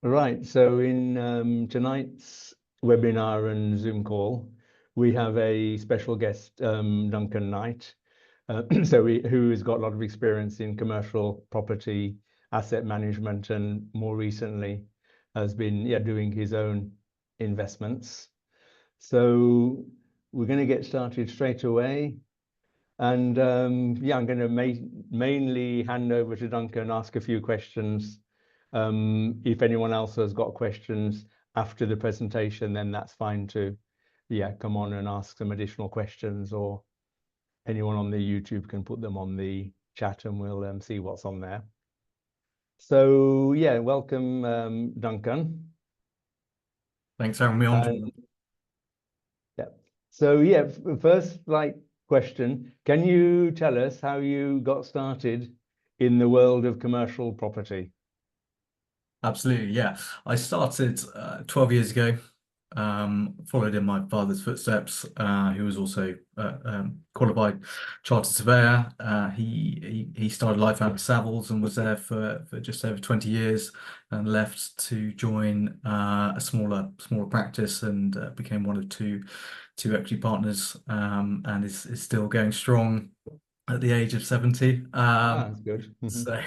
Right. So in tonight's webinar and Zoom call, we have a special guest, Duncan Knight, who has got a lot of experience in commercial property, asset management, and more recently has been doing his own investments. So we're going to get started straight away. And I'm going to mainly hand over to Duncan and ask a few questions. If anyone else has got questions after the presentation, then that's fine to, come on and ask some additional questions, or anyone on the YouTube can put them on the chat and we'll see what's on there. So welcome, Duncan. Thanks for having me on. So first question, can you tell us how you got started in the world of commercial property? Absolutely, yeah. I started 12 years ago, followed in my father's footsteps, who was also qualified chartered surveyor. He started life out at Savills and was there for just over 20 years, and left to join a smaller practice, and became one of two equity partners, and is still going strong at the age of 70. That's good. So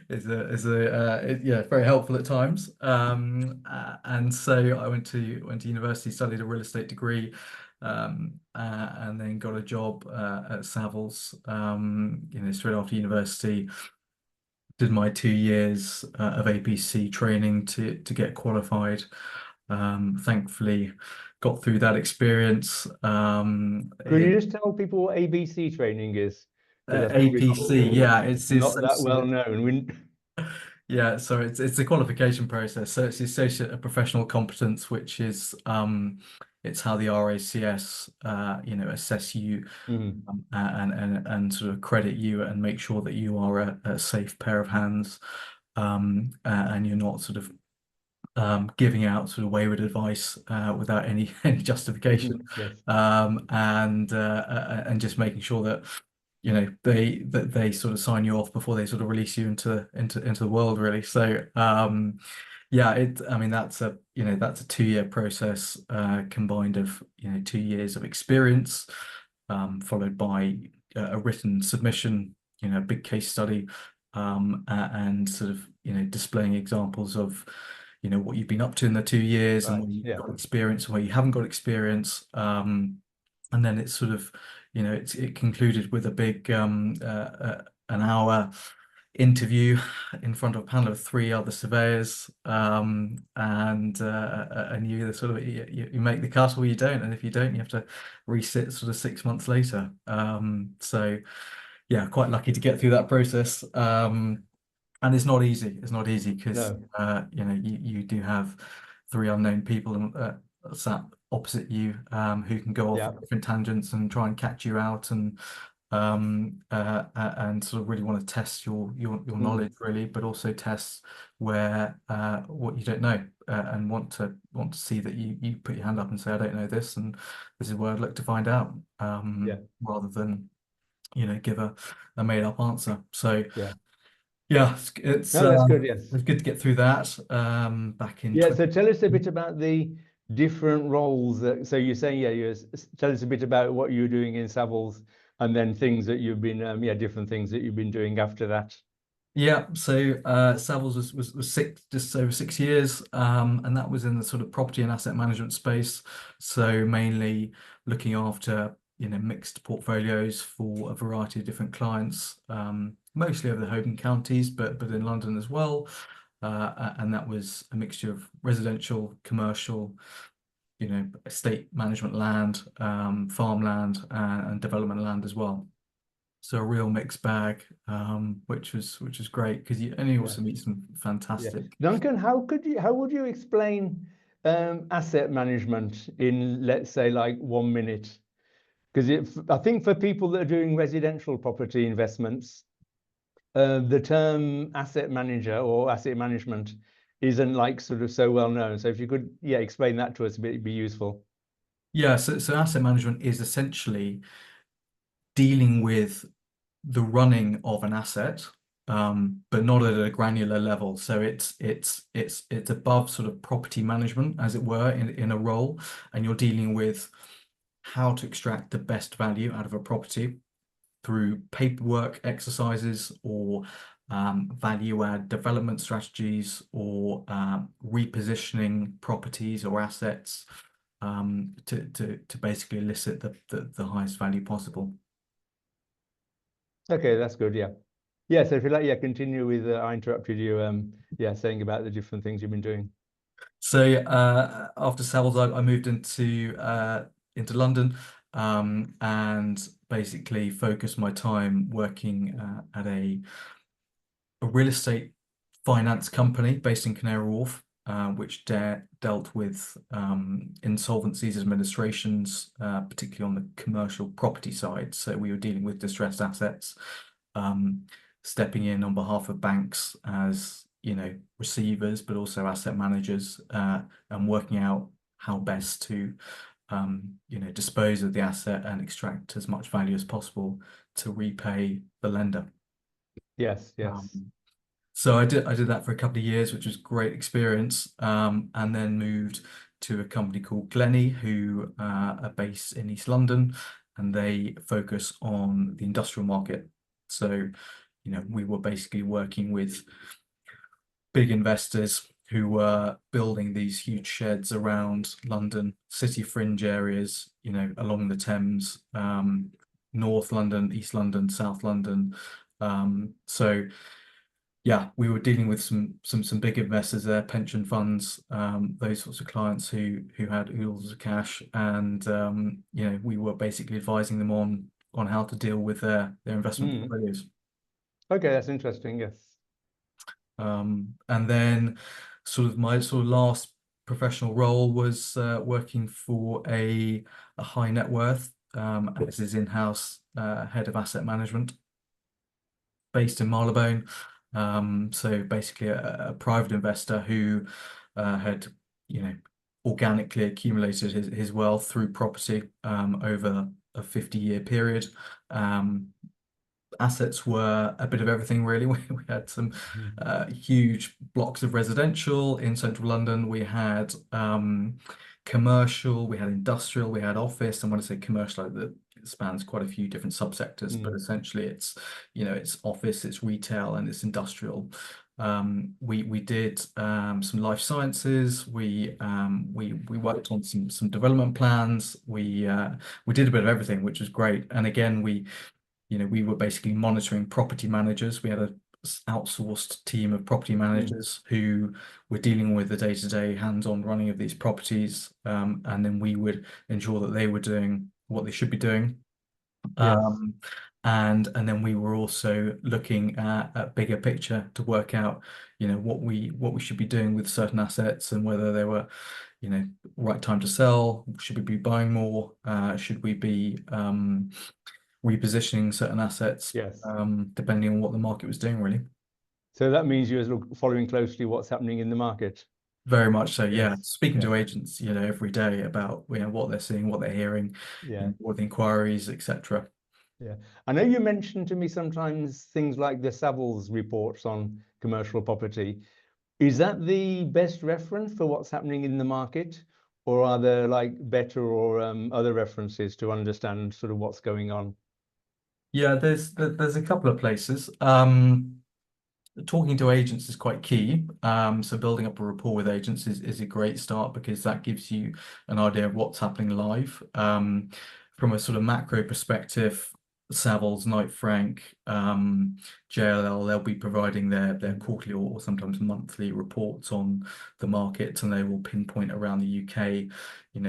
it's very helpful at times. And so I went to university, studied a real estate degree, and then got a job at Savills, straight after university. Did my 2 years of APC training to get qualified. Thankfully got through that experience. Could you just tell people what ABC training is? Because I think APC, yeah, it's not that well known. Yeah, so it's a qualification process. So it's the Associate of Professional Competence, which is it's how the RACS assess you, and sort of credit you and make sure that you are a safe pair of hands, and you're not sort of giving out sort of wayward advice without any justification. Yes. And just making sure that they sort of sign you off before they sort of release you into the world, really. So I mean, that's a 2-year process, combined of 2 years of experience, followed by a written submission, a big case study, and sort of displaying examples of what you've been up to in the 2 years, and where you've got experience and where you haven't got experience. And then it's sort of, it concluded with a big an hour interview in front of a panel of 3 other surveyors, and you either sort of you make the cut or you don't, and if you don't, you have to resit sort of 6 months later. So yeah, quite lucky to get through that process. And it's not easy. It's not easy because you do have 3 unknown people sat opposite you, who can go off different tangents and try and catch you out, and sort of really want to test your knowledge, really, but also test where what you don't know, and want to see that you put your hand up and say, I don't know this, and this is where I'd look to find out, rather than give a made up answer. So yeah, it's that's good. Yes, it's good to get through that. Back in so tell us a bit about the different roles that. So you say tell us a bit about what you're doing in Savills, and then things that you've been different things that you've been doing after that. Yeah, so Savills was just over 6 years, and that was in the sort of property and asset management space. So mainly looking after mixed portfolios for a variety of different clients, mostly over the home counties, but in London as well. And that was a mixture of residential, commercial, estate management land, farmland, and development land as well. So a real mixed bag, which was great, because you also meet some fantastic. Duncan, how would you explain asset management in, let's say, like 1 minute? Because I think for people that are doing residential property investments, the term asset manager or asset management isn't like sort of so well known. So if you could explain that to us a bit, it'd be useful. Yeah, so asset management is essentially dealing with the running of an asset, but not at a granular level. So it's above sort of property management, as it were, in a role, and you're dealing with how to extract the best value out of a property through paperwork exercises or value add development strategies or repositioning properties or assets to basically elicit the highest value possible. Okay, that's good. Yeah. Yeah. So if you like, yeah, continue with, I interrupted you, yeah, saying about the different things you've been doing. So after Savills, I moved into London and basically focused my time working at a real estate finance company based in Canary Wharf, which dealt with insolvencies, administrations, particularly on the commercial property side. So we were dealing with distressed assets, stepping in on behalf of banks as receivers, but also asset managers, and working out how best to dispose of the asset and extract as much value as possible to repay the lender. Yes. Yes. So I did that for a couple of years, which was a great experience, and then moved to a company called Glennie, who are based in East London, and they focus on the industrial market. So, we were basically working with big investors who were building these huge sheds around London, city fringe areas, along the Thames, North London, East London, South London. So yeah, we were dealing with some big investors there, pension funds, those sorts of clients who had oodles of cash, and we were basically advising them on how to deal with their investment portfolios. Okay, that's interesting. Yes. And then my last professional role was working for a high net worth as his in-house head of asset management based in Marylebone. So basically a private investor who had organically accumulated his wealth through property over a 50-year period. Assets were a bit of everything, really. We had some huge blocks of residential in central London. We had commercial, we had industrial, we had office. And when I say commercial, it spans quite a few different subsectors, but essentially it's office, it's retail, and it's industrial. We did some life sciences. We worked on some development plans. We did a bit of everything, which was great. And again, we were basically monitoring property managers. We had an outsourced team of property managers who were dealing with the day-to-day hands-on running of these properties, and then we would ensure that they were doing what they should be doing. Yes. And then we were also looking at a bigger picture to work out, what we should be doing with certain assets and whether they were, right time to sell. Should we be buying more? Should we be repositioning certain assets, Yes. depending on what the market was doing, really. So that means you're following closely what's happening in the market. Very much so, yeah. Yes. Speaking to Yes. agents, every day about what they're seeing, what they're hearing, Yeah. what the inquiries, etc. Yeah. I know you mentioned to me sometimes things like the Savills reports on commercial property. Is that the best reference for what's happening in the market, or are there like better or other references to understand sort of what's going on? Yeah, there's a couple of places. Talking to agents is quite key. So building up a rapport with agents is a great start because that gives you an idea of what's happening live. From a sort of macro perspective, Savills, Knight Frank, JLL, they'll be providing their quarterly or sometimes monthly reports on the market, and they will pinpoint around the UK,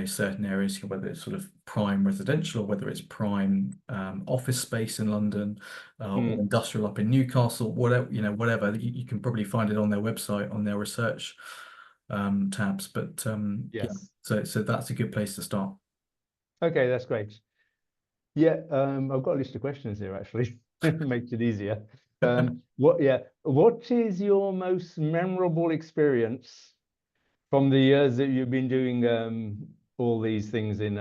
certain areas, whether it's sort of prime residential or whether it's prime office space in London or industrial up in Newcastle, whatever, whatever. You can probably find it on their website, on their research tabs. But yeah, Yes. so that's a good place to start. Okay, that's great. Yeah, I've got a list of questions here actually. Makes it easier. What is your most memorable experience from the years that you've been doing all these things in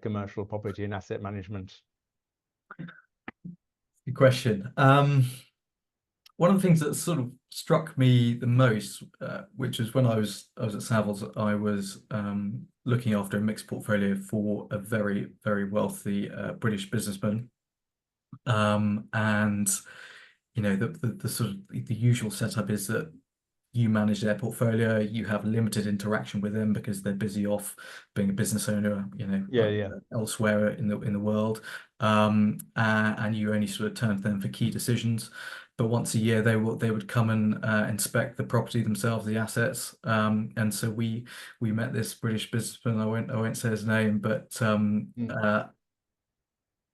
commercial property and asset management? Good question. one of the things that sort of struck me the most, which was when I was at Savills, I was looking after a mixed portfolio for a very, very wealthy British businessman. And the sort of the usual setup is that you manage their portfolio, you have limited interaction with them because they're busy off being a business owner, Yeah. elsewhere in the world, and you only sort of turn to them for key decisions. But once a year, they would come and inspect the property themselves, the assets. And so we met this British businessman. I won't say his name, but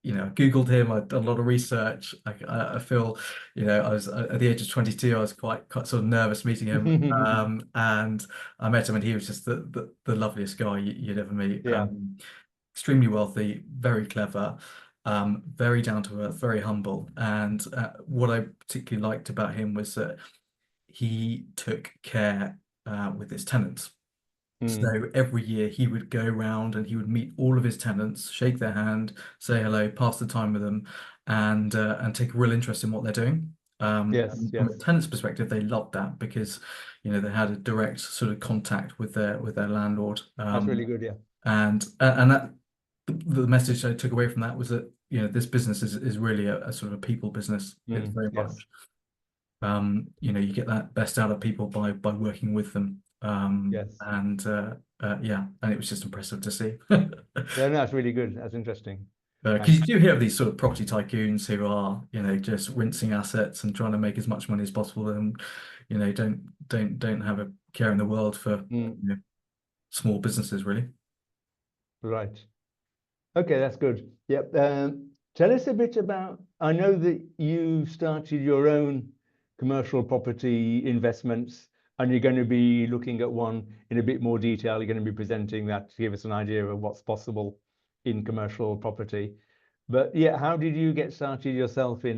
Googled him. I'd done a lot of research. I feel, I was at the age of 22. I was quite sort of nervous meeting him, and I met him, and he was just the loveliest guy you'd ever meet. Yeah. Extremely wealthy, very clever, very down to earth, very humble. And what I particularly liked about him was that he took care with his tenants. So every year he would go around and he would meet all of his tenants, shake their hand, say hello, pass the time with them, and take a real interest in what they're doing. Yes. And from a Yes. tenant's perspective, they loved that because they had a direct sort of contact with their landlord. That's really good. Yeah. And that the message I took away from that was that this business is really a sort of a people business. It's very Yes. much you get that best out of people by working with them. Yes. And it was just impressive to see. Yeah, no, that's really good. That's interesting. Because you do hear of these sort of property tycoons who are, just rinsing assets and trying to make as much money as possible, and don't have a care in the world for small businesses, really. Right. Okay, that's good. Yep. Tell us a bit about, I know that you started your own commercial property investments, and you're going to be looking at one in a bit more detail. You're going to be presenting that to give us an idea of what's possible in commercial property. But yeah, how did you get started yourself in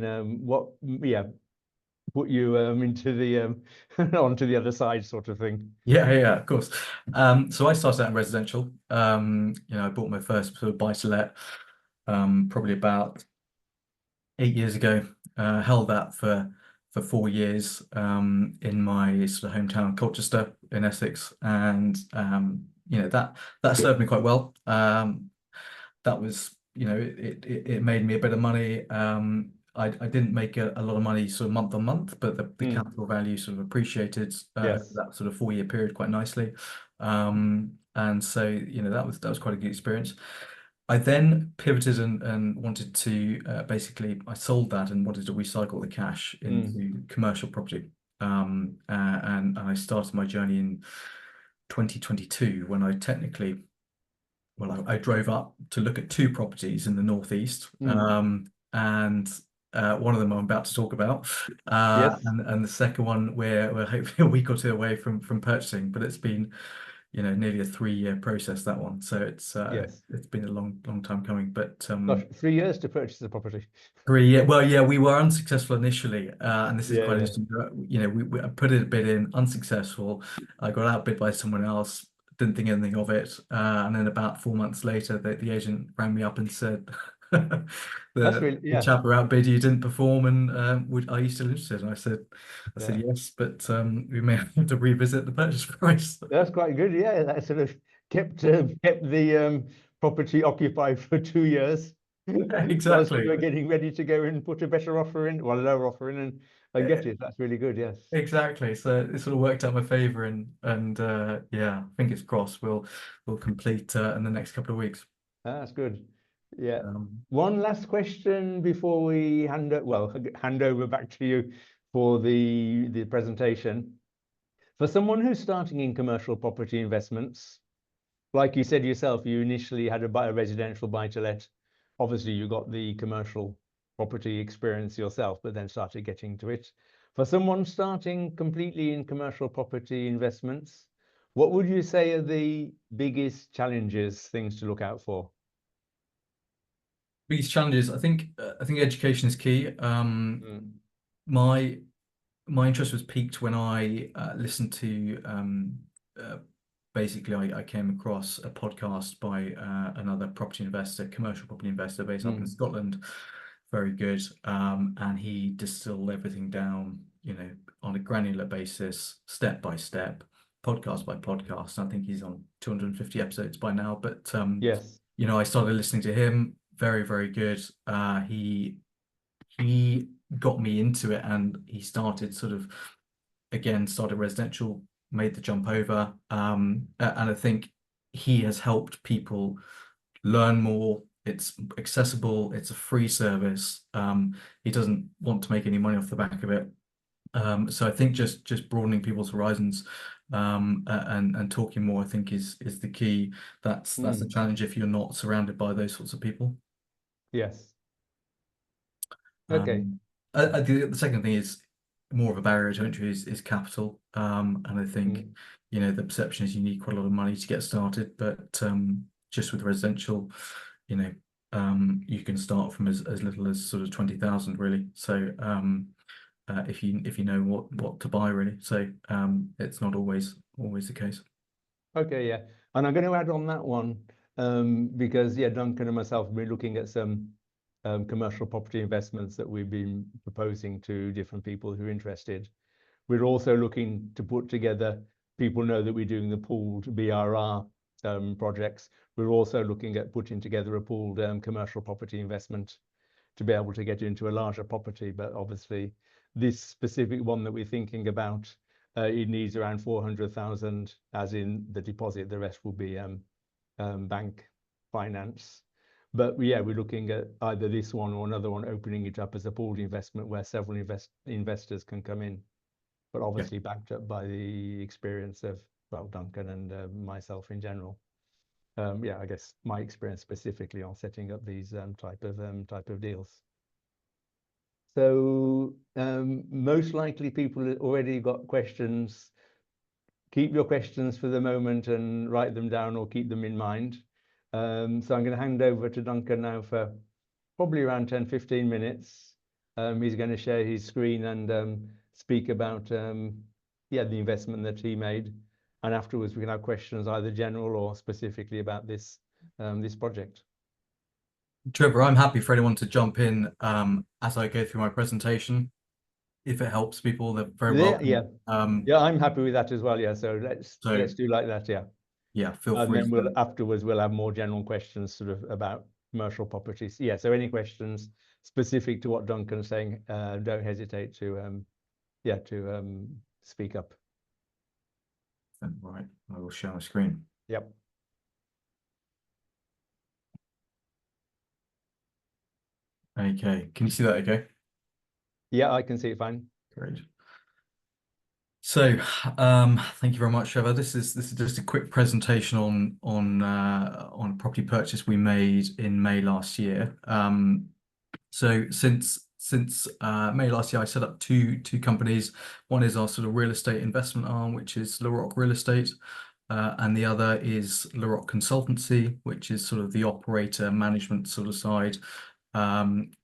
put you into the onto the other side sort of thing? Yeah, of course. So I started out in residential. I bought my first sort of buy-to-let probably about 8 years ago. Held that for 4 years in my sort of hometown, Colchester in Essex, and that served me quite well. That was it made me a bit of money. I didn't make a lot of money sort of month on month, but the capital value sort of appreciated over that sort of 4-year period quite nicely. And so that was quite a good experience. I then pivoted and wanted to basically I sold that and wanted to recycle the cash into commercial property. And I started my journey in 2022 when I I drove up to look at 2 properties in the northeast, and one of them I'm about to talk about, Yes. and the second one we're hopefully a week or 2 away from purchasing, but it's been nearly a 3-year process, that one. So it's been a long time coming. But Gosh, 3 years to purchase the property. 3 years. Well, yeah, we were unsuccessful initially, and this is quite Yeah. interesting. We put a bid in, unsuccessful. I got outbid by someone else. Didn't think anything of it, and then about 4 months later, the agent rang me up and said, That's really, the chap who outbid you didn't perform, and are you still interested? And I said yes, but we may have to revisit the purchase price. That's quite good. Yeah, that sort of kept the property occupied for 2 years. Whilst Exactly. we were getting ready to go and put a better offer in, well, a lower offer in, and I get it. That's really good. Yes. Exactly. So it sort of worked out in my favour, and yeah, fingers crossed we'll complete in the next couple of weeks. That's good. Yeah. One last question before we hand over back to you for the presentation. For someone who's starting in commercial property investments, like you said yourself, you initially had a residential buy-to-let. Obviously, you got the commercial property experience yourself, but then started getting to it. For someone starting completely in commercial property investments, what would you say are the biggest challenges, things to look out for? Biggest challenges, I think education is key. My interest was piqued when I listened to basically I came across a podcast by another property investor, commercial property investor based up in Scotland, very good, and he distilled everything down on a granular basis, step by step, podcast by podcast. I think he's on 250 episodes by now, but Yes. I started listening to him. Very, very good. He got me into it, and he started residential, made the jump over, and I think he has helped people learn more. It's accessible, it's a free service. He doesn't want to make any money off the back of it. So I think just broadening people's horizons, and talking more, I think is the key. That's the challenge if you're not surrounded by those sorts of people. Yes. Okay. The second thing is more of a barrier to entry is capital. And I think the perception is you need quite a lot of money to get started, but just with residential, you can start from as little as sort of 20,000 really. So if you know what to buy really. So it's not always the case. Okay, yeah. And I'm going to add on that one, because Duncan and myself have been looking at some commercial property investments that we've been proposing to different people who are interested. We're also looking to put together, people know that we're doing the pooled BRR projects. We're also looking at putting together a pooled commercial property investment to be able to get into a larger property. But obviously, this specific one that we're thinking about, it needs around 400,000 as in the deposit. The rest will be bank finance. But yeah, we're looking at either this one or another one, opening it up as a pooled investment where several investors can come in, but obviously backed up by the experience of, well, Duncan and myself in general. I guess my experience specifically on setting up these type of deals. So most likely people already got questions. Keep your questions for the moment and write them down or keep them in mind. So I'm going to hand over to Duncan now for probably around 10-15 minutes. He's going to share his screen and speak about the investment that he made. And afterwards, we can have questions either general or specifically about this project. Trevor, I'm happy for anyone to jump in as I go through my presentation. If it helps people, they're very welcome. Yeah, I'm happy with that as well. Yeah, so let's do like that. Yeah, feel and free. And then afterwards we'll have more general questions sort of about commercial properties. Yeah, so any questions specific to what Duncan's saying, don't hesitate to speak up. Right, I will share my screen. Yep. Okay, can you see that okay? Yeah, I can see it fine. Great. So thank you very much, Trevor. This is just a quick presentation on a property purchase we made in May last year. So since May last year, I set up two companies. One is our sort of real estate investment arm, which is LaRock Real Estate, and the other is LaRock Consultancy, which is sort of the operator management sort of side. And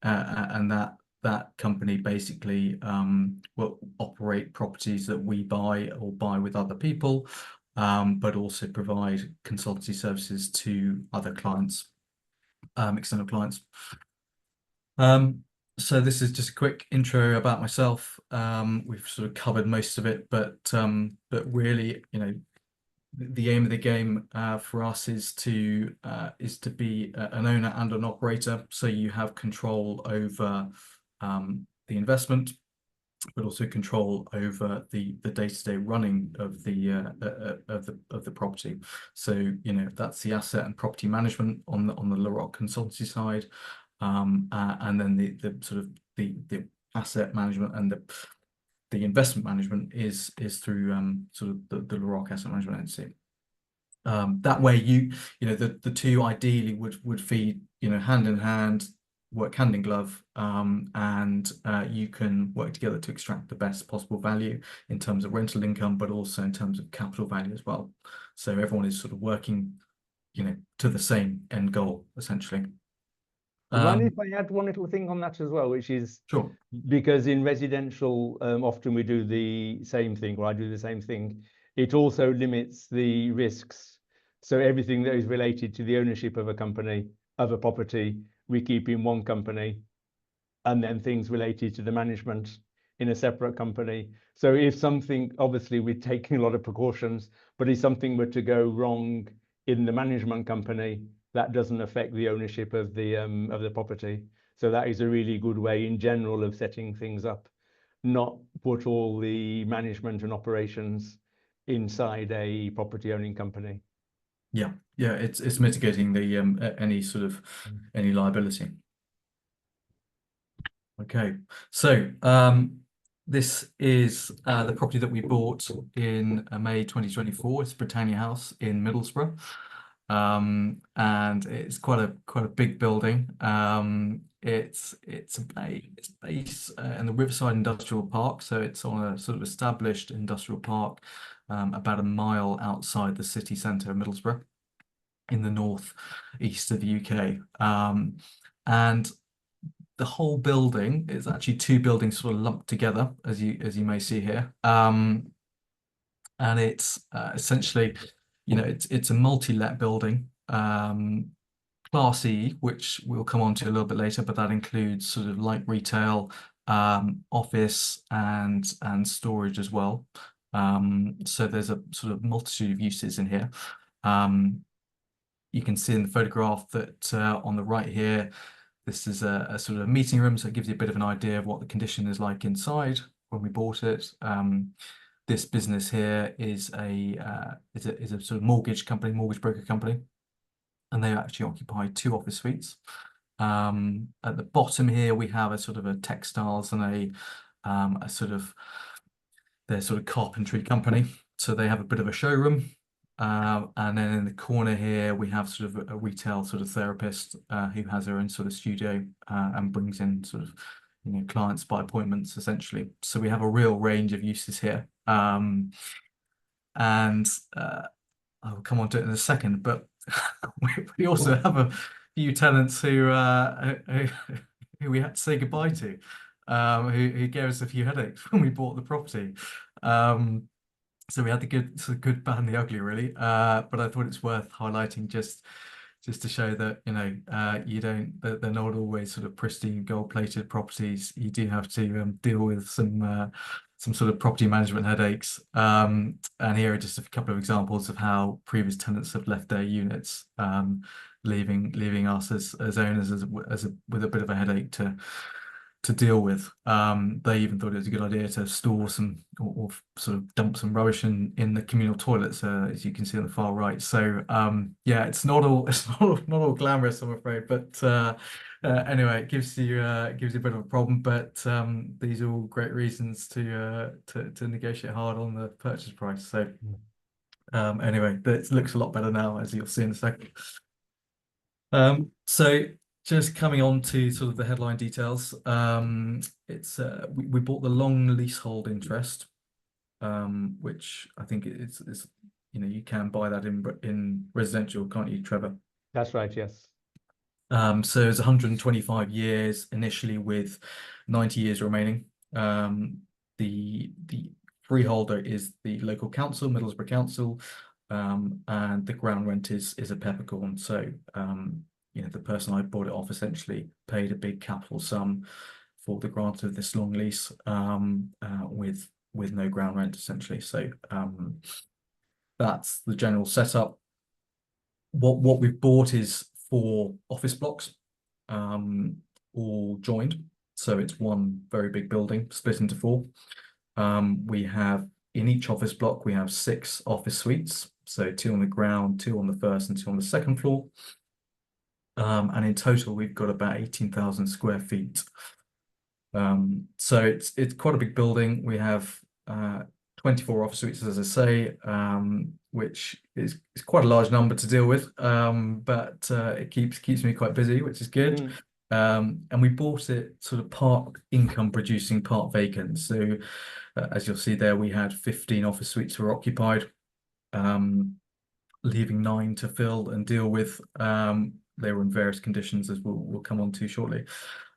that company basically will operate properties that we buy or buy with other people, but also provide consultancy services to other clients, external clients. So this is just a quick intro about myself. We've sort of covered most of it, but really, the aim of the game for us is to be an owner and an operator. So you have control over the investment, but also control over the day-to-day running of the property. So that's the asset and property management on the LaRock Consultancy side, and then the sort of the asset management and the investment management is through sort of the LaRock Asset Management Entity. That way, the two ideally would feed hand in hand, work hand in glove, and you can work together to extract the best possible value in terms of rental income, but also in terms of capital value as well. So everyone is sort of working, to the same end goal essentially. Mind if I add one little thing on that as well, which is sure, because in residential, often we do the same thing, or I do the same thing. It also limits the risks. So everything that is related to the ownership of a company, of a property, we keep in one company, and then things related to the management in a separate company. So if something, obviously we're taking a lot of precautions, but if something were to go wrong in the management company, that doesn't affect the ownership of the property. So that is a really good way in general of setting things up, not put all the management and operations inside a property owning company. Yeah, yeah, it's mitigating the any sort of any liability. Okay, so this is the property that we bought in May 2024. It's Britannia House in Middlesbrough, and it's quite a big building. It's based in the Riverside Industrial Park, so it's on a sort of established industrial park, about a mile outside the city centre of Middlesbrough, in the north east of the UK. And the whole building is actually two buildings sort of lumped together, as you may see here. And it's essentially, it's a multi-let building, Class E, which we'll come on to a little bit later, but that includes sort of light retail, office, and storage as well. So there's a sort of multitude of uses in here. You can see in the photograph that on the right here, this is a sort of meeting room, so it gives you a bit of an idea of what the condition is like inside when we bought it. This business here is a sort of mortgage broker company, and they actually occupy 2 office suites. At the bottom here, we have a sort of a textiles and a sort of their sort of carpentry company. So they have a bit of a showroom. And then in the corner here, we have sort of a retail sort of therapist who has her own sort of studio and brings in sort of clients by appointments, essentially. So we have a real range of uses here. And I'll come on to it in a second, but we also have a few tenants who we had to say goodbye to, who gave us a few headaches when we bought the property. So we had the good, bad, and the ugly, really. But I thought it's worth highlighting just to show that they're not always sort of pristine, gold-plated properties. You do have to deal with some sort of property management headaches. And here are just a couple of examples of how previous tenants have left their units, leaving us as owners with a bit of a headache to deal with. They even thought it was a good idea to store some or sort of dump some rubbish in the communal toilets, as you can see on the far right. So yeah, it's not all glamorous, I'm afraid, but anyway, it gives you a bit of a problem. But these are all great reasons to negotiate hard on the purchase price. So anyway, it looks a lot better now, as you'll see in a second. So just coming on to sort of the headline details, it's we bought the long leasehold interest, which I think is you can buy that in residential, can't you, Trevor? That's right, yes. So it's 125 years initially, with 90 years remaining. The freeholder is the local council, Middlesbrough Council, and the ground rent is a peppercorn. So the person I bought it off essentially paid a big capital sum for the grant of this long lease, with no ground rent, essentially. So that's the general setup. What we've bought is 4 office blocks, all joined. So it's one very big building split into 4. We have, in each office block, we have 6 office suites. So 2 on the ground, 2 on the first, and 2 on the second floor. And in total, we've got about 18,000 square feet. So it's quite a big building. We have 24 office suites, as I say, which is quite a large number to deal with, but it keeps me quite busy, which is good. And we bought it sort of part income producing, part vacant. So as you'll see there, we had 15 office suites were occupied, leaving 9 to fill and deal with. They were in various conditions, as we'll come on to shortly.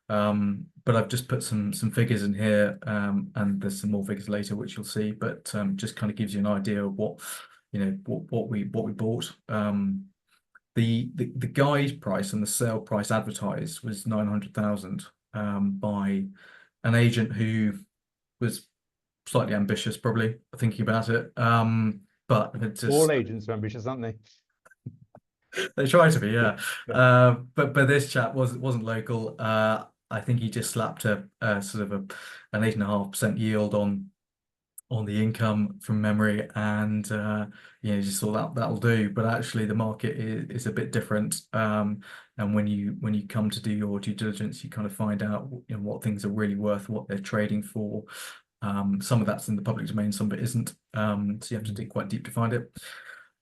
But I've just put some figures in here, and there's some more figures later, which you'll see. But just kind of gives you an idea of what we bought. The guide price and the sale price advertised was 900,000 by an agent who was slightly ambitious, probably thinking about it. But it just All agents are ambitious, aren't they? they try to be, yeah. Yeah. But this chap wasn't local. I think he just slapped a sort of an 8.5% yield on the income from memory, and just thought that'll do. But actually, the market is a bit different. And when you come to do your due diligence, you kind of find out what things are really worth, what they're trading for. Some of that's in the public domain, some of it isn't. So you have to dig quite deep to find it.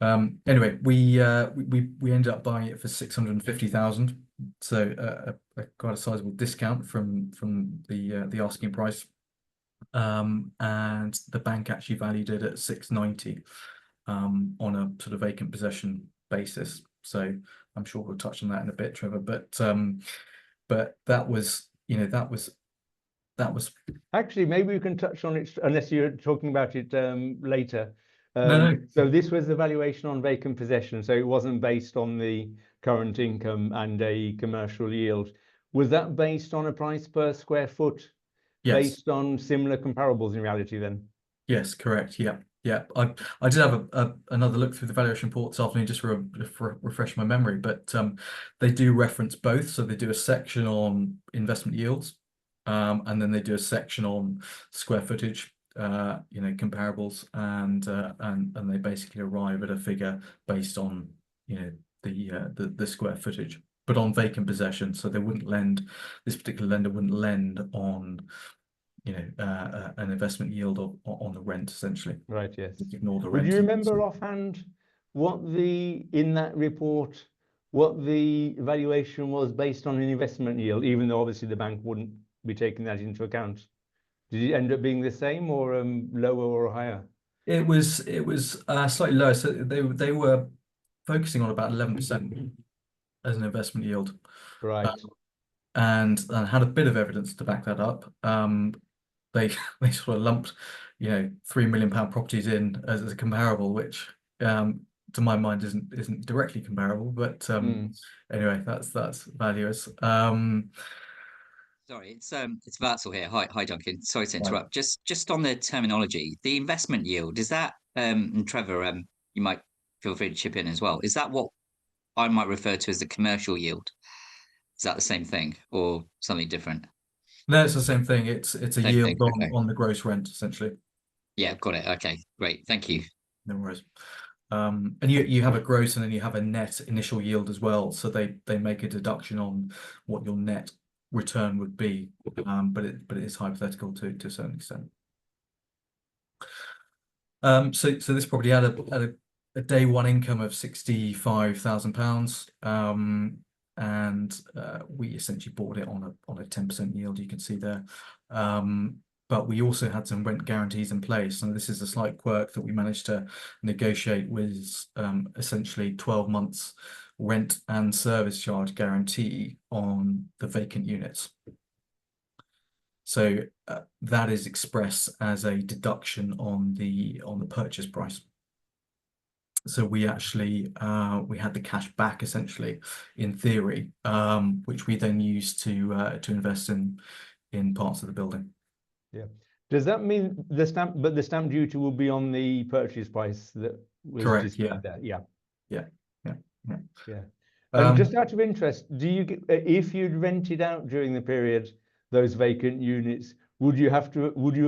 Anyway, we ended up buying it for 650,000, so quite a sizable discount from the asking price. And the bank actually valued it at 690 on a sort of vacant possession basis. So I'm sure we'll touch on that in a bit, Trevor. But that was that was Actually, maybe we can touch on it unless you're talking about it later. no. So this was the valuation on vacant possession. So it wasn't based on the current income and a commercial yield. Was that based on a price per square foot, Yes. based on similar comparables in reality then? Yes, correct. Yeah. Yeah. I did have another look through the valuation report this afternoon just for refresh my memory, but they do reference both. So they do a section on investment yields, and then they do a section on square footage, comparables, and they basically arrive at a figure based on the square footage, but on vacant possession. So they wouldn't lend, this particular lender wouldn't lend on an investment yield on the rent, essentially. Right, yes. Just ignore the Would rent. you remember offhand in that report, what the valuation was based on an investment yield, even though obviously the bank wouldn't be taking that into account? Did it end up being the same or lower or higher? It was slightly lower. So they were focusing on about 11% as an investment yield. Right. And had a bit of evidence to back that up. They sort of lumped, £3 million properties in as a comparable, which to my mind isn't directly comparable, but anyway, that's valuers. Sorry, it's Vatsal here. Hi, Duncan. Sorry to Right. interrupt. Just on the terminology, the investment yield, is that and Trevor, you might feel free to chip in as well. Is that what I might refer to as the commercial yield? Is that the same thing or something different? No, it's the same thing. It's a Same yield thing. Okay. on the gross rent, essentially. Yeah, got it. Okay, great. Thank you. No worries. And you have a gross and then you have a net initial yield as well. So they make a deduction on what your net return would be, but it is hypothetical to a certain extent. So this property had a day one income of £65,000, and we essentially bought it on a 10% yield. You can see there. But we also had some rent guarantees in place, and this is a slight quirk that we managed to negotiate with essentially 12 months rent and service charge guarantee on the vacant units. So that is expressed as a deduction on the purchase price. So we actually we had the cash back essentially, in theory, which we then used to invest in parts of the building. Yeah. Does that mean the stamp duty will be on the purchase price that was Correct, displayed there? Yeah. And just out of interest, do you get, if you'd rented out during the period those vacant units, would you have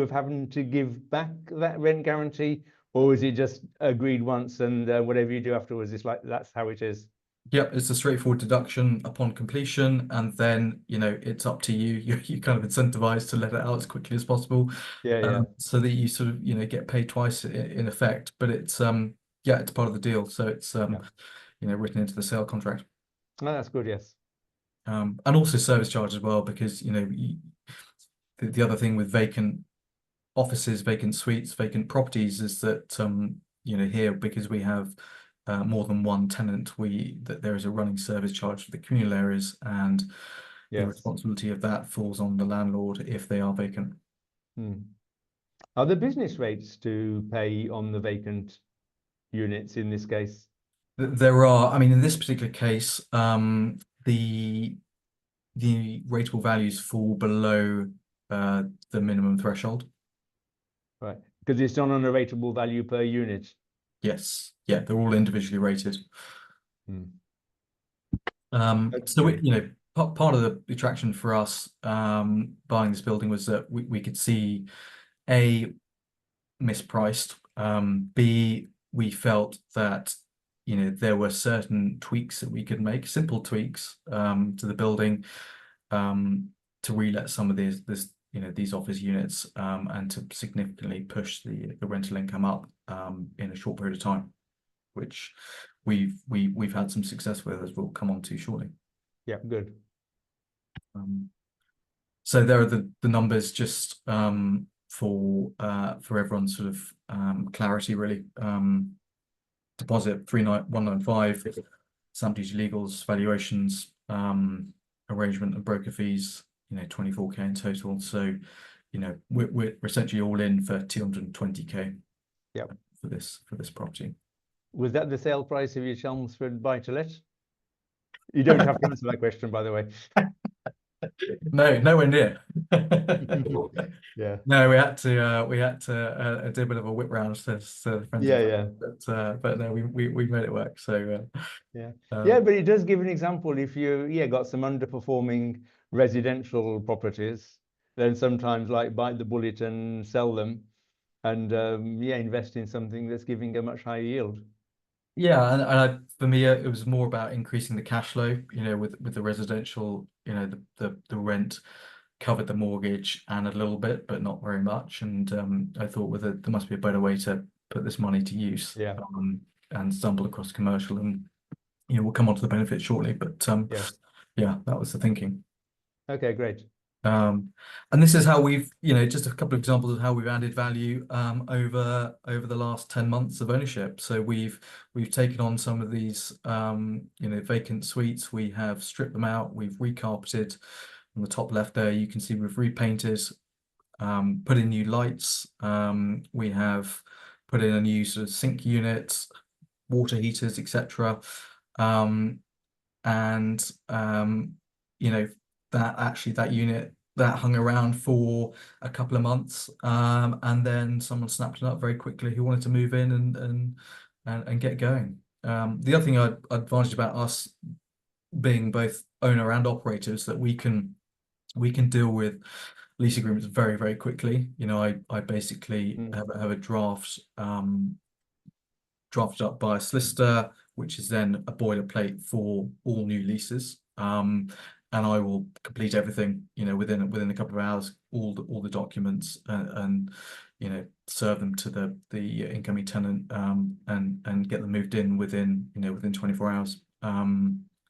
having to give back that rent guarantee, or is it just agreed once and whatever you do afterwards is like that's how it is? Yep, it's a straightforward deduction upon completion, and then it's up to you. You kind of incentivized to let it out as quickly as possible. Yeah. So that you sort of get paid twice in effect. But it's it's part of the deal. So it's written into the sale contract. Oh, that's good. Yes. And also service charge as well, because the other thing with vacant offices, vacant suites, vacant properties is that here, because we have more than one tenant, that there is a running service charge for the communal areas, and the responsibility of that falls on the landlord if they are vacant. Are there business rates to pay on the vacant units in this case? There are. I mean, in this particular case, the rateable values fall below the minimum threshold. Right, because it's done on a rateable value per unit. Yes, yeah, they're all individually rated. So Okay. part of the attraction for us buying this building was that we could see A, mispriced, B, we felt that there were certain tweaks that we could make, simple tweaks to the building to relet some of these office units and to significantly push the rental income up in a short period of time, which we've had some success with, as we'll come on to shortly. Yeah, good. So there are the numbers just for everyone's sort of clarity, really. Deposit 39195, stamp duty, legals, valuations, arrangement and broker fees, 24k in total. So we're essentially all in for 220k. Yeah. For this property. Was that the sale price of your Chelmsford buy-to-let? You don't have to answer that question, by the way. No, nowhere near. Yeah. No, we had to do a bit of a whip round to friends and Yeah. but no, we made it work. So yeah, but it does give an example. If you got some underperforming residential properties, then sometimes like bite the bullet and sell them, and invest in something that's giving a much higher yield. Yeah, and for me, it was more about increasing the cash flow. With the residential, the rent covered the mortgage and a little bit, but not very much. And I thought there must be a better way to put this money to use. Yeah. And stumbled across commercial, and we'll come on to the benefits shortly. But Yes. yeah, that was the thinking. Okay, great. And this is how we've, just a couple of examples of how we've added value over the last 10 months of ownership. So we've taken on some of these vacant suites. We have stripped them out. We've recarpeted. On the top left there, you can see we've repainted, put in new lights. We have put in a new sort of sink unit, water heaters, etc. That unit that hung around for a couple of months, and then someone snapped it up very quickly who wanted to move in and get going. The other thing advantage about us being both owner and operators, that we can deal with lease agreements very, very quickly. I basically have a draft drafted up by a solicitor, which is then a boilerplate for all new leases. And I will complete everything, within a couple of hours, all the documents, and serve them to the incoming tenant, and get them moved in within 24 hours,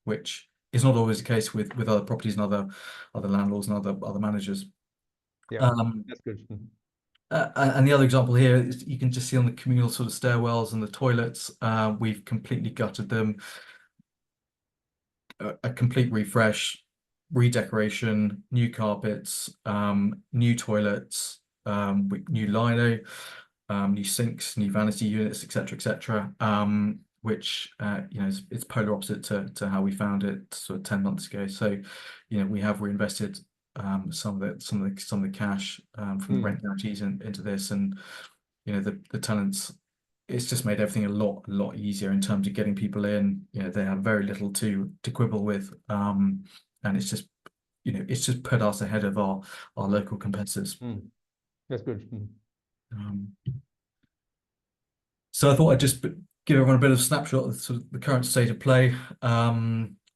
which is not always the case with other properties and other landlords and other managers. Yeah, that's good. And the other example here is you can just see on the communal sort of stairwells and the toilets, we've completely gutted them. A complete refresh, redecoration, new carpets, new toilets, new lino, new sinks, new vanity units, etc., which it's polar opposite to how we found it sort of 10 months ago. So we have reinvested some of the cash from the rent guarantees into this, and the tenants. It's just made everything a lot easier in terms of getting people in. They have very little to quibble with, and it's just put us ahead of our local competitors. That's good. So I thought I'd just give everyone a bit of a snapshot of sort of the current state of play.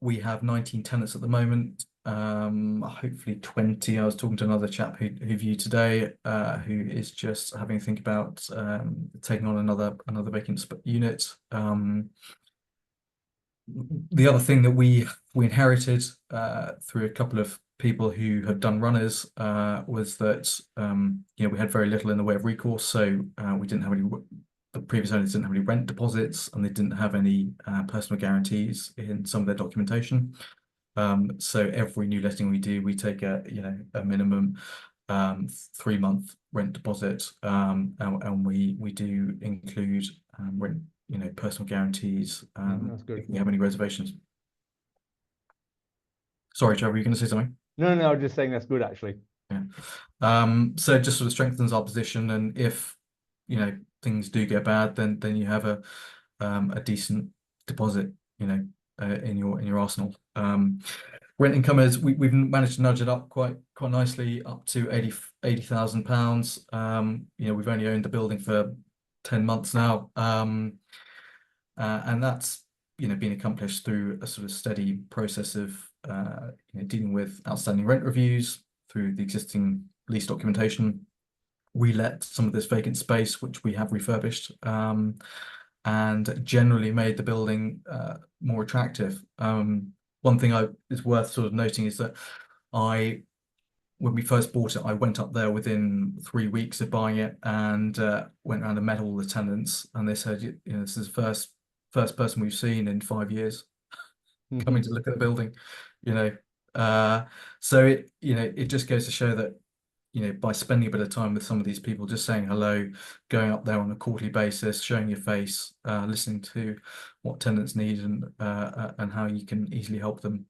We have 19 tenants at the moment, hopefully 20. I was talking to another chap who viewed today, who is just having a think about taking on another vacant unit. The other thing that we inherited through a couple of people who have done runners was that we had very little in the way of recourse. So we didn't have any. The previous owners didn't have any rent deposits, and they didn't have any personal guarantees in some of their documentation. So every new letting we do, we take a minimum 3-month rent deposit, and we do include rent, personal guarantees That's good. if we have any reservations. Sorry, Trevor, were you going to say something? No, I was just saying that's good, actually. So it just sort of strengthens our position, and if things do get bad, then you have a decent deposit in your arsenal. Rent income is we've managed to nudge it up quite nicely up to 80,000 pounds. We've only owned the building for 10 months now, and that's been accomplished through a sort of steady process of dealing with outstanding rent reviews through the existing lease documentation. We let some of this vacant space, which we have refurbished, and generally made the building more attractive. One thing is worth sort of noting is that when we first bought it, I went up there within 3 weeks of buying it and went around and met all the tenants, and they said, this is the first person we've seen in 5 years coming to look at the building. So it just goes to show that by spending a bit of time with some of these people, just saying hello, going up there on a quarterly basis, showing your face, listening to what tenants need and how you can easily help them,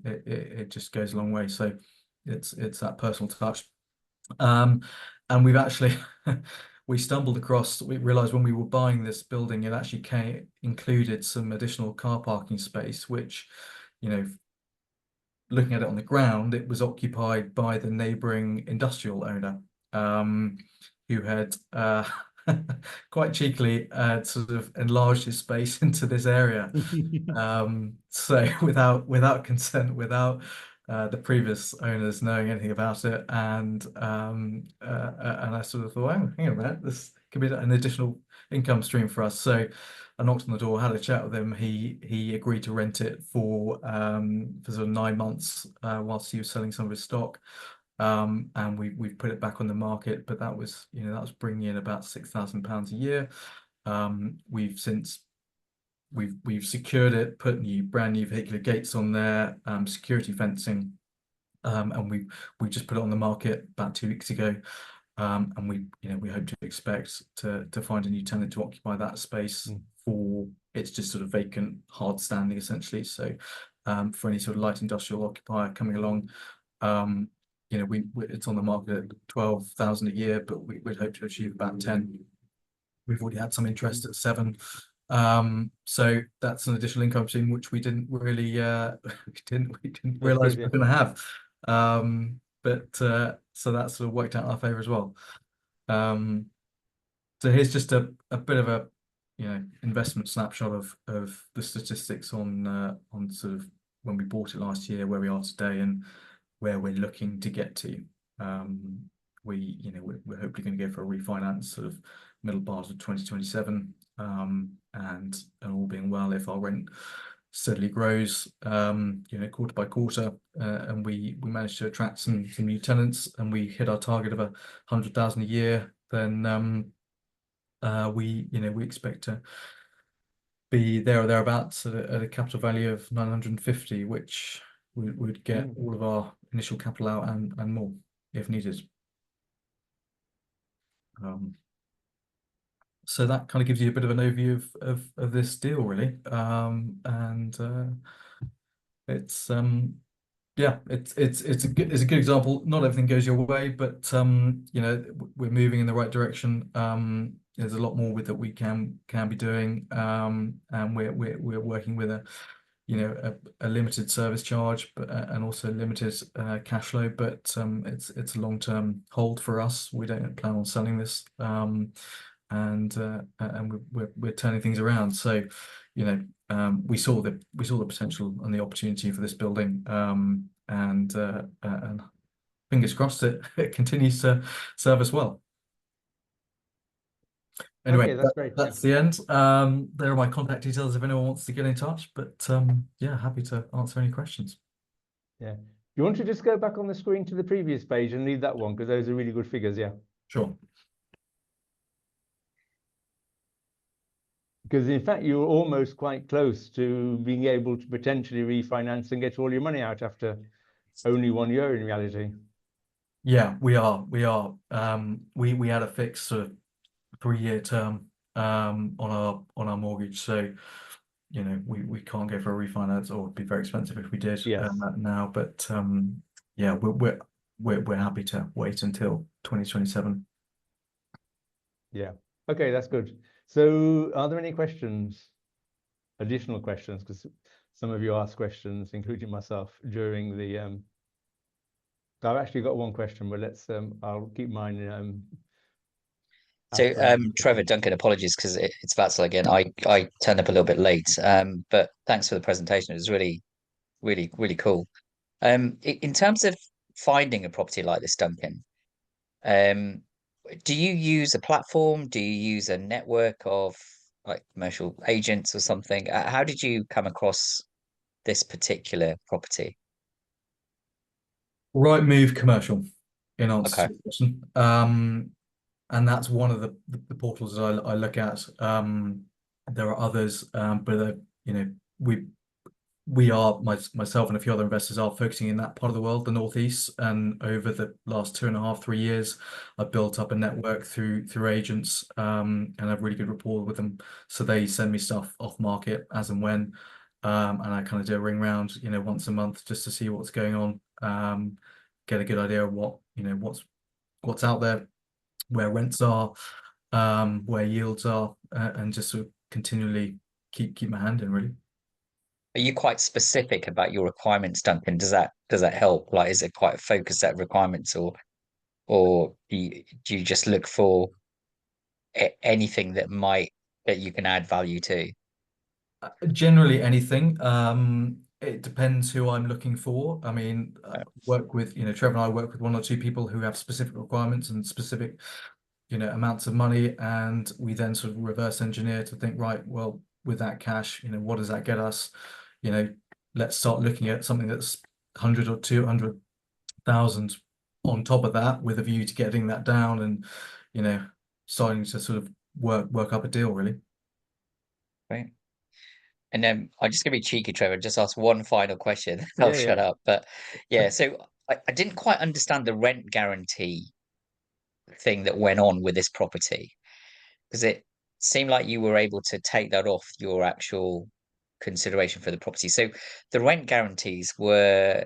it just goes a long way. So it's that personal touch. And we've actually we realized when we were buying this building, it actually included some additional car parking space, which looking at it on the ground, it was occupied by the neighbouring industrial owner, who had quite cheekily sort of enlarged his space into this area. So without consent, without the previous owners knowing anything about it, and I sort of thought, hang on a minute, this could be an additional income stream for us. So I knocked on the door, had a chat with him. He agreed to rent it for sort of 9 months whilst he was selling some of his stock, and we've put it back on the market. But that was bringing in about £6,000 a year. We've secured it, put brand new vehicular gates on there, security fencing, and we just put it on the market about 2 weeks ago. And we hope to expect to find a new tenant to occupy that space. It's just sort of vacant, hard standing essentially. So for any sort of light industrial occupier coming along, it's on the market at 12,000 a year, but we'd hope to achieve about 10. We've already had some interest at 7. So that's an additional income stream which we didn't really we didn't realize we were going to have. So that sort of worked out in our favor as well. So here's just a bit of a investment snapshot of the statistics on sort of when we bought it last year, where we are today, and where we're looking to get to. We're hopefully going to go for a refinance sort of middle part of 2027, and all being well, if our rent steadily grows, quarter by quarter, and we manage to attract some new tenants, and we hit our target of 100,000 a year, then we expect to be there or thereabouts at a capital value of 950, which would get all of our initial capital out and more if needed. So that kind of gives you a bit of an overview of this deal, really, and it's it's a good example. Not everything goes your way, but we're moving in the right direction. There's a lot more that we can be doing, and we're working with a limited service charge, but and also limited cash flow. But it's a long-term hold for us. We don't plan on selling this, and we're turning things around. So we saw the potential and the opportunity for this building, and fingers crossed it continues to serve us well. Anyway, okay, that's great. That's the end. There are my contact details if anyone wants to get in touch, but yeah, happy to answer any questions. Yeah, you want to just go back on the screen to the previous page and leave that one, because those are really good figures. Yeah, sure. Because in fact, you're almost quite close to being able to potentially refinance and get all your money out after only 1 year in reality. Yeah, we are. We had a fixed sort of 3-year term on our mortgage, so we can't go for a refinance, or it'd be very expensive if we did. Yes. Now, but yeah, we're happy to wait until 2027. Yeah. Okay, that's good. So are there any questions, additional questions? Because some of you asked questions, including myself, during the I've actually got one question, but let's I'll keep mine So, after. Trevor, Duncan, apologies because it's Vatsal again. I turned up a little bit late, but thanks for the presentation. It was really, really, really cool. In terms of finding a property like this, Duncan, do you use a platform? Do you use a network of like commercial agents or something? How did you come across this particular property? Right move commercial, in answer Okay, to the question. And that's one of the portals that I look at. There are others, but you know, we are myself and a few other investors are focusing in that part of the world, the Northeast. And over the last 2.5-3 years, I've built up a network through agents, and I have really good rapport with them. So they send me stuff off market as and when, and I kind of do a ring round, you know, once a month just to see what's going on, get a good idea of what, you know, what's out there, where rents are, where yields are, and just sort of continually keep my hand in, really. are you quite specific about your requirements, Duncan? Does that help? Like, is it quite a focused set of requirements, or do you just look for anything that you can add value to? Generally anything. It depends who I'm looking for. I mean, Uh, work with, you know, Trevor and I work with 1 or 2 people who have specific requirements and specific, you know, amounts of money, and we then sort of reverse engineer to think, right, well, with that cash, you know, what does that get us? You know, let's start looking at something that's 100 or 200,000 on top of that, with a view to getting that down and, you know, starting to sort of work up a deal, really. Right. And then I'm just gonna be cheeky, Trevor, just ask one final question. I'll Yeah, yeah. shut up. But yeah, so I didn't quite understand the rent guarantee thing that went on with this property, because it seemed like you were able to take that off your actual consideration for the property. So the rent guarantees were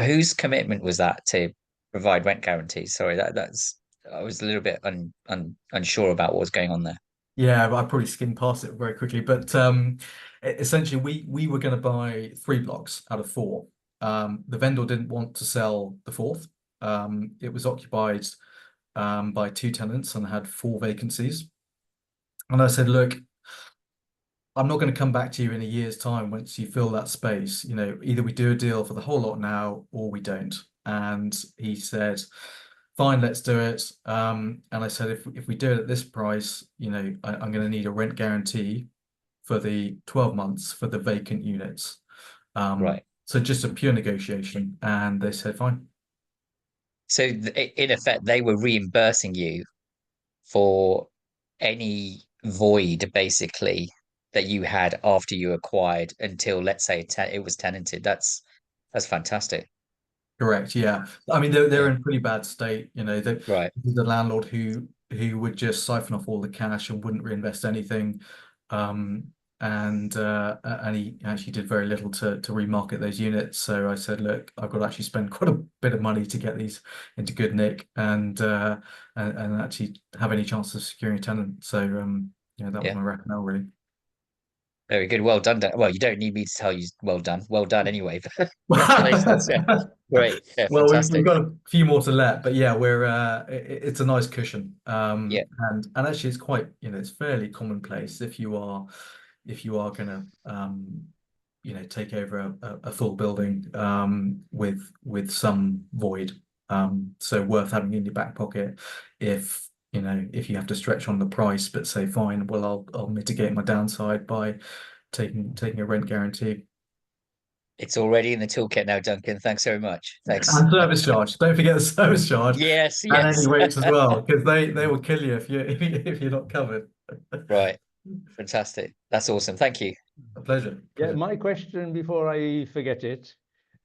whose commitment was that to provide rent guarantees? Sorry, that's I was a little bit unsure about what was going on there. Yeah, but I probably skimmed past it very quickly. But essentially, we were going to buy 3 blocks out of 4. The vendor didn't want to sell the 4th. It was occupied by 2 tenants and had 4 vacancies. And I said, look, I'm not going to come back to you in a year's time once you fill that space. You know, either we do a deal for the whole lot now or we don't. And he said, fine, let's do it. And I said, if we do it at this price, you know, I'm going to need a rent guarantee for the 12 months for the vacant units. Right. So just a pure negotiation. And they said, fine. So in effect, they were reimbursing you for any void basically that you had after you acquired until, let's say, it was tenanted. That's fantastic. Correct. Yeah. I mean, they're Yeah. in pretty bad state. You know, Right. the landlord who would just siphon off all the cash and wouldn't reinvest anything. Um, and he actually did very little to remarket those units. So I said, look, I've got to actually spend quite a bit of money to get these into good nick and actually have any chance of securing a tenant. So yeah, that was Yeah. my rationale, really. Very good. Well done. Well, you don't need me to tell you well done. Well done anyway. Congratulations. Yeah. Great. Yeah. Well, we've Fantastic. got a few more to let, but yeah, we're it's a nice cushion. Yeah. And actually it's quite, you know, it's fairly commonplace if you are gonna you know, take over a full building with some void. So worth having in your back pocket if, you know, if you have to stretch on the price, but say, fine, well, I'll mitigate my downside by taking a rent guarantee. It's already in the toolkit now, Duncan. Thanks very much. Thanks. And service charge. Don't forget the service charge Yes. and any Yes. rates as well, because they will kill you if you if you're not covered. Right. Fantastic. That's awesome. Thank you. A pleasure. Yeah, Pleasure. my question before I forget it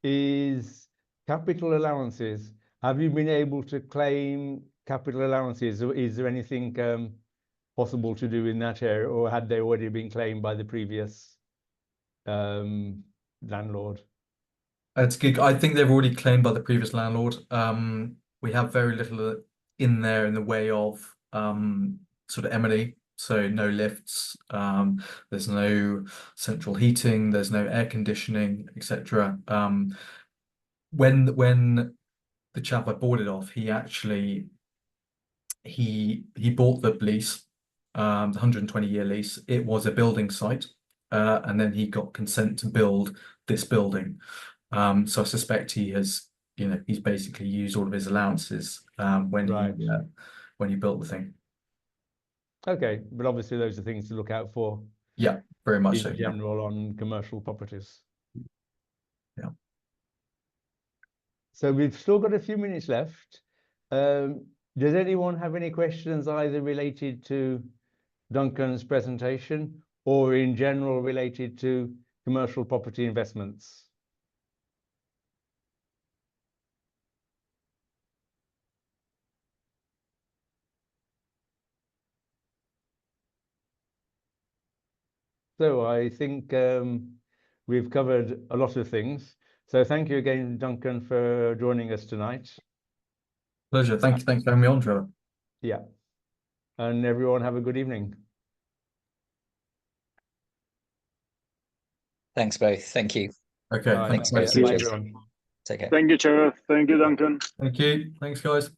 is capital allowances. Have you been able to claim capital allowances? Or is there anything possible to do in that area, or had they already been claimed by the previous landlord? That's good. I think they've already claimed by the previous landlord. We have very little in there in the way of sort of M&E, so no lifts, there's no central heating, there's no air conditioning, etc. When the chap I bought it off, he actually he bought the lease, the 120-year lease. It was a building site, and then he got consent to build this building. So I suspect he has, he's basically used all of his allowances when Right. he built the thing. Okay, but obviously those are things to look out for Yeah, very much so. in Yeah, general on commercial properties. yeah. So we've still got a few minutes left. Does anyone have any questions either related to Duncan's presentation or in general related to commercial property investments? So I think we've covered a lot of things. So thank you again, Duncan, for joining us tonight. Pleasure. Thanks for having me on, Trevor. Yeah. And everyone have a good evening. Thanks both. Thank you. Okay. Bye. Thanks. Thanks, Yeah, guys. bye, Cheers. everyone. Take care. Thank you, Trevor. Thank you, Duncan. Thank you. Thanks, guys.